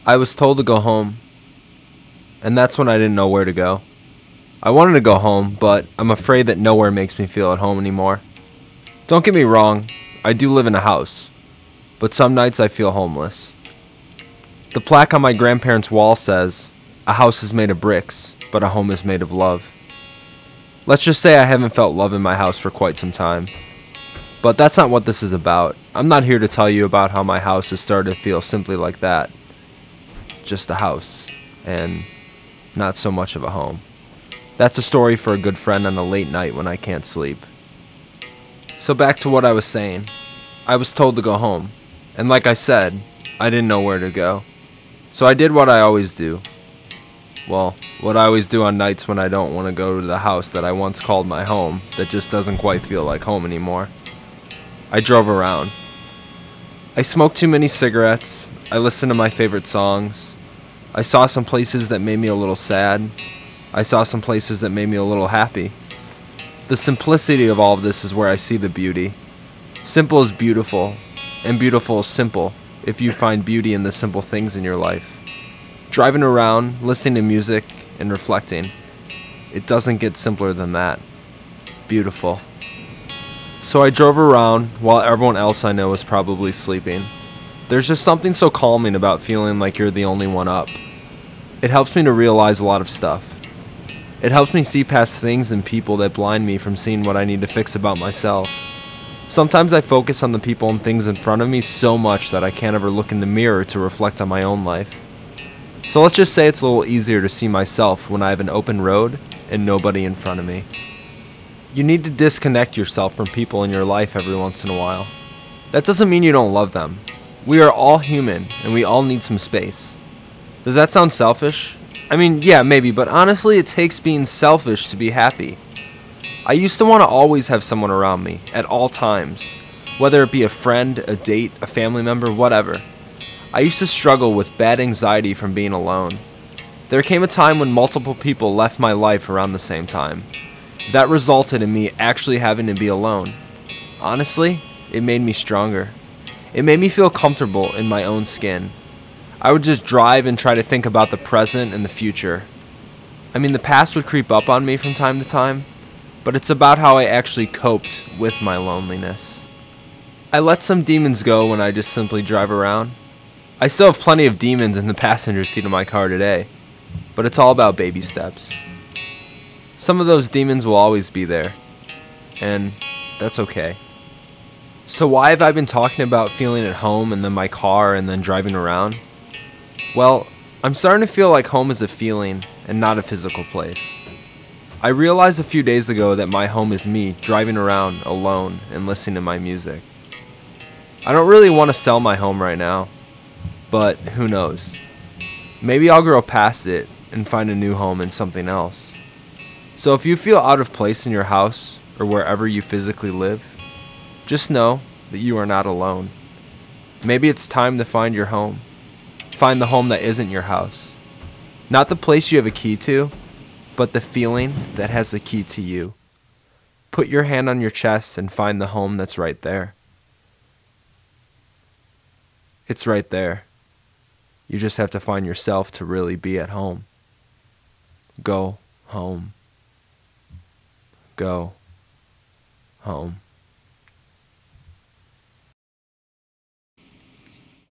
I was told to go home, and that's when I didn't know where to go. I wanted to go home, but I'm afraid that nowhere makes me feel at home anymore. Don't get me wrong, I do live in a house, but some nights I feel homeless. The plaque on my grandparents' wall says, "A house is made of bricks, but a home is made of love." Let's just say I haven't felt love in my house for quite some time. But that's not what this is about. I'm not here to tell you about how my house has started to feel simply like that. Just a house, and not so much of a home. That's a story for a good friend on a late night when I can't sleep. So back to what I was saying. I was told to go home, and like I said, I didn't know where to go. So I did what I always do. Well, what I always do on nights when I don't want to go to the house that I once called my home that just doesn't quite feel like home anymore. I drove around. I smoked too many cigarettes. I listened to my favorite songs. I saw some places that made me a little sad. I saw some places that made me a little happy. The simplicity of all of this is where I see the beauty. Simple is beautiful, and beautiful is simple if you find beauty in the simple things in your life. Driving around, listening to music, and reflecting. It doesn't get simpler than that. Beautiful. So I drove around while everyone else I know was probably sleeping. There's just something so calming about feeling like you're the only one up. It helps me to realize a lot of stuff. It helps me see past things and people that blind me from seeing what I need to fix about myself. Sometimes I focus on the people and things in front of me so much that I can't ever look in the mirror to reflect on my own life. So let's just say it's a little easier to see myself when I have an open road and nobody in front of me. You need to disconnect yourself from people in your life every once in a while. That doesn't mean you don't love them. We are all human and we all need some space. Does that sound selfish? I mean, yeah, maybe, but honestly, it takes being selfish to be happy. I used to want to always have someone around me at all times, whether it be a friend, a date, a family member, whatever. I used to struggle with bad anxiety from being alone. There came a time when multiple people left my life around the same time. That resulted in me actually having to be alone. Honestly, it made me stronger. It made me feel comfortable in my own skin. I would just drive and try to think about the present and the future. I mean, the past would creep up on me from time to time, but it's about how I actually coped with my loneliness. I let some demons go when I just simply drive around. I still have plenty of demons in the passenger seat of my car today, but it's all about baby steps. Some of those demons will always be there, and that's okay. So why have I been talking about feeling at home and then my car and then driving around? Well, I'm starting to feel like home is a feeling and not a physical place. I realized a few days ago that my home is me driving around alone and listening to my music. I don't really want to sell my home right now, but who knows? Maybe I'll grow past it and find a new home in something else. So if you feel out of place in your house or wherever you physically live, just know that you are not alone. Maybe it's time to find your home. Find the home that isn't your house. Not the place you have a key to, but the feeling that has the key to you. Put your hand on your chest and find the home that's right there. It's right there. You just have to find yourself to really be at home. Go home. Go home.